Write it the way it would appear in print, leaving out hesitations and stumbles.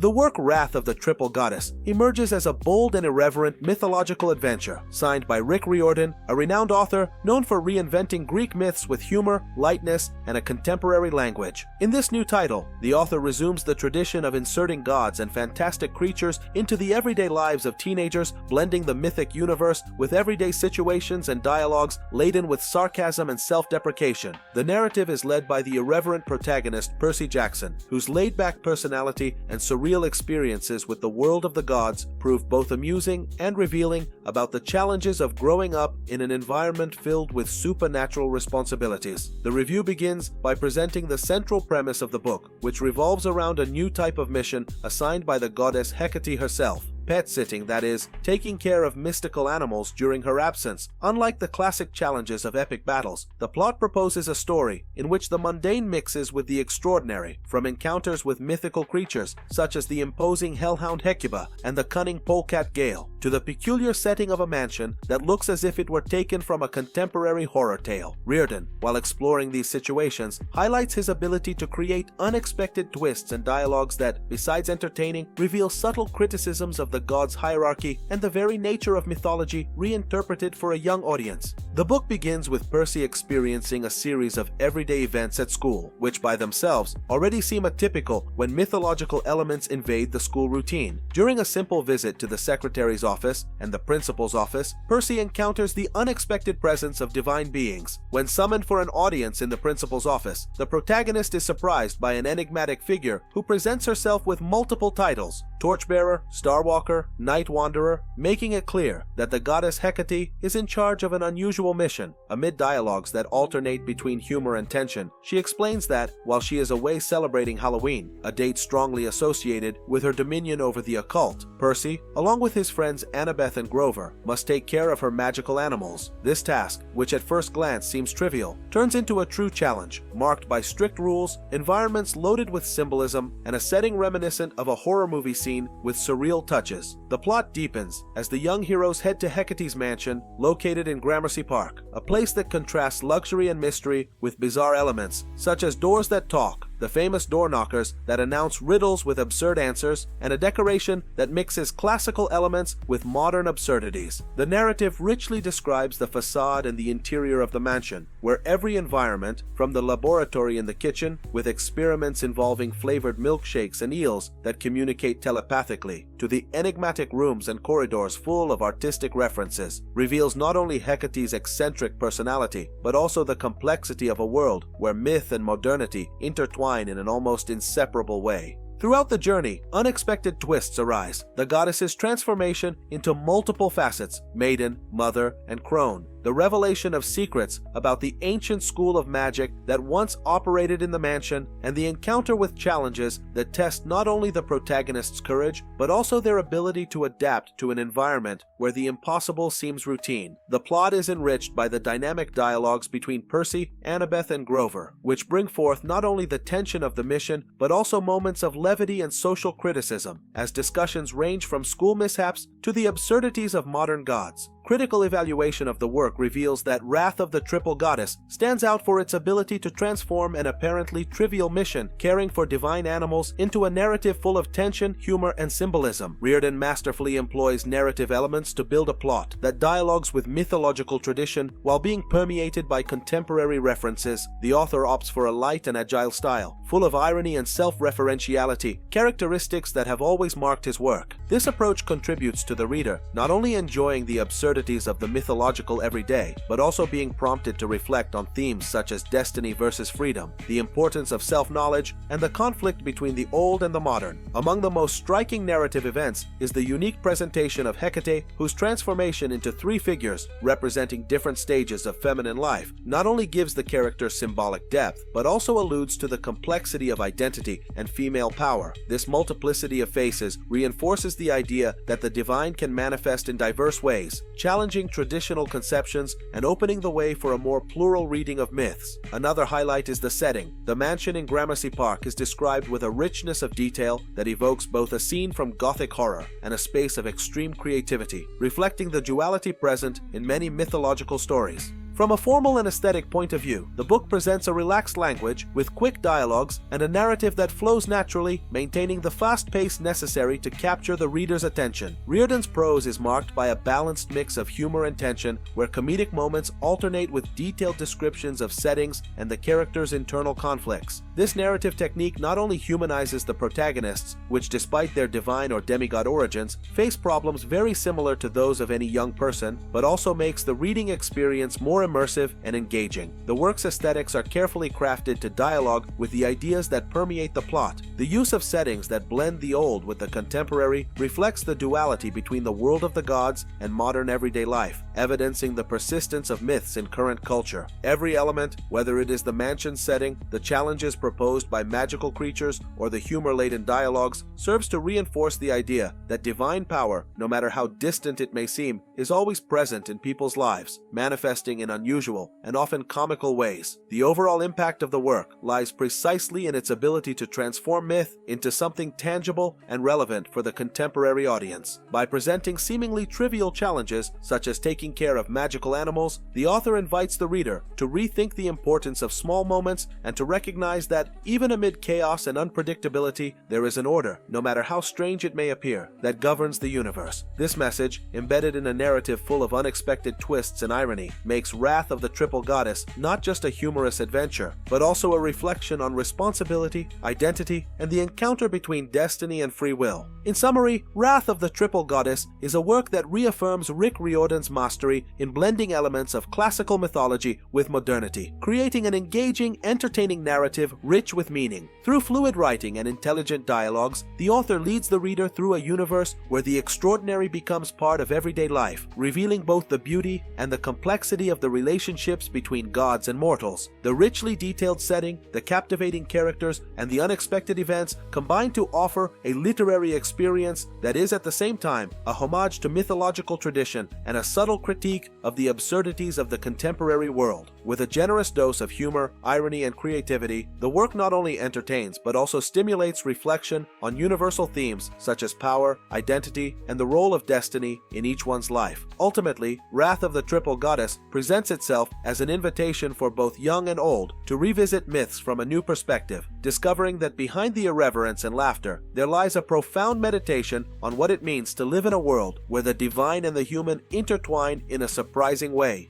The work Wrath of the Triple Goddess emerges as a bold and irreverent mythological adventure, signed by Rick Riordan, a renowned author known for reinventing Greek myths with humor, lightness, and a contemporary language. In this new title, the author resumes the tradition of inserting gods and fantastic creatures into the everyday lives of teenagers, blending the mythic universe with everyday situations and dialogues laden with sarcasm and self-deprecation. The narrative is led by the irreverent protagonist Percy, whose laid-back personality and surreal experiences with the world of the gods prove both amusing and revealing about the challenges of growing up in an environment filled with supernatural responsibilities. The review begins by presenting the central premise of the book, which revolves around a new type of mission assigned by the goddess Hecate herself. Pet sitting, that is, taking care of mystical animals during her absence. Unlike the classic challenges of epic battles, the plot proposes a story in which the mundane mixes with the extraordinary, from encounters with mythical creatures such as the imposing hellhound Hecuba and the cunning polecat Gale, to the peculiar setting of a mansion that looks as if it were taken from a contemporary horror tale. Riordan, while exploring these situations, highlights his ability to create unexpected twists and dialogues that, besides entertaining, reveal subtle criticisms of the gods' hierarchy and the very nature of mythology reinterpreted for a young audience. The book begins with Percy experiencing a series of everyday events at school, which by themselves already seem atypical when mythological elements invade the school routine. During a simple visit to the secretary's office and the principal's office, Percy encounters the unexpected presence of divine beings. When summoned for an audience in the principal's office, the protagonist is surprised by an enigmatic figure who presents herself with multiple titles: Torchbearer, Starwalker, Night Wanderer, making it clear that the goddess Hecate is in charge of an unusual mission. Amid dialogues that alternate between humor and tension, she explains that, while she is away celebrating Halloween, a date strongly associated with her dominion over the occult, Percy, along with his friends Annabeth and Grover, must take care of her magical animals. This task, which at first glance seems trivial, turns into a true challenge, marked by strict rules, environments loaded with symbolism, and a setting reminiscent of a horror movie scene with surreal touches. The plot deepens as the young heroes head to Hecate's mansion, located in Gramercy Park, a place that contrasts luxury and mystery with bizarre elements, such as doors that talk, the famous door knockers that announce riddles with absurd answers, and a decoration that mixes classical elements with modern absurdities. The narrative richly describes the facade and the interior of the mansion, where every environment, from the laboratory in the kitchen, with experiments involving flavored milkshakes and eels that communicate telepathically, to the enigmatic rooms and corridors full of artistic references, reveals not only Hecate's eccentric personality, but also the complexity of a world where myth and modernity intertwine in an almost inseparable way. Throughout the journey, unexpected twists arise. The goddess's transformation into multiple facets: maiden, mother, and crone. The revelation of secrets about the ancient school of magic that once operated in the mansion, and the encounter with challenges that test not only the protagonist's courage, but also their ability to adapt to an environment where the impossible seems routine. The plot is enriched by the dynamic dialogues between Percy, Annabeth, and Grover, which bring forth not only the tension of the mission, but also moments of levity and social criticism, as discussions range from school mishaps to the absurdities of modern gods. Critical evaluation of the work reveals that Wrath of the Triple Goddess stands out for its ability to transform an apparently trivial mission, caring for divine animals, into a narrative full of tension, humor, and symbolism. Riordan masterfully employs narrative elements to build a plot that dialogues with mythological tradition while being permeated by contemporary references. The author opts for a light and agile style, full of irony and self-referentiality, characteristics that have always marked his work. This approach contributes to the reader not only enjoying the absurdities of the mythological everyday, but also being prompted to reflect on themes such as destiny versus freedom, the importance of self-knowledge, and the conflict between the old and the modern. Among the most striking narrative events is the unique presentation of Hecate, whose transformation into three figures representing different stages of feminine life not only gives the character symbolic depth, but also alludes to the complexity of identity and female power. This multiplicity of faces reinforces the idea that the divine can manifest in diverse ways, challenging traditional conceptions and opening the way for a more plural reading of myths. Another highlight is the setting. The mansion in Gramercy Park is described with a richness of detail that evokes both a scene from Gothic horror and a space of extreme creativity, reflecting the duality present in many mythological stories. From a formal and aesthetic point of view, the book presents a relaxed language with quick dialogues and a narrative that flows naturally, maintaining the fast pace necessary to capture the reader's attention. Riordan's prose is marked by a balanced mix of humor and tension, where comedic moments alternate with detailed descriptions of settings and the characters' internal conflicts. This narrative technique not only humanizes the protagonists, which despite their divine or demigod origins, face problems very similar to those of any young person, but also makes the reading experience more immersive and engaging. The work's aesthetics are carefully crafted to dialogue with the ideas that permeate the plot. The use of settings that blend the old with the contemporary reflects the duality between the world of the gods and modern everyday life, evidencing the persistence of myths in current culture. Every element, whether it is the mansion setting, the challenges proposed by magical creatures, or the humor-laden dialogues, serves to reinforce the idea that divine power, no matter how distant it may seem, is always present in people's lives, manifesting in unusual and often comical ways. The overall impact of the work lies precisely in its ability to transform myth into something tangible and relevant for the contemporary audience. By presenting seemingly trivial challenges, such as taking care of magical animals, the author invites the reader to rethink the importance of small moments and to recognize that, even amid chaos and unpredictability, there is an order, no matter how strange it may appear, that governs the universe. This message, embedded in a narrative full of unexpected twists and irony, makes Wrath of the Triple Goddess not just a humorous adventure, but also a reflection on responsibility, identity, and the encounter between destiny and free will. In summary, Wrath of the Triple Goddess is a work that reaffirms Rick Riordan's mastery in blending elements of classical mythology with modernity, creating an engaging, entertaining narrative rich with meaning. Through fluid writing and intelligent dialogues, the author leads the reader through a universe where the extraordinary becomes part of everyday life, revealing both the beauty and the complexity of the relationships between gods and mortals. The richly detailed setting, the captivating characters, and the unexpected events combine to offer a literary experience that is at the same time a homage to mythological tradition and a subtle critique of the absurdities of the contemporary world. With a generous dose of humor, irony, and creativity, the work not only entertains but also stimulates reflection on universal themes such as power, identity, and the role of destiny in each one's life. Ultimately, Wrath of the Triple Goddess presents itself as an invitation for both young and old to revisit myths from a new perspective, discovering that behind the irreverence and laughter, there lies a profound meditation on what it means to live in a world where the divine and the human intertwine in a surprising way.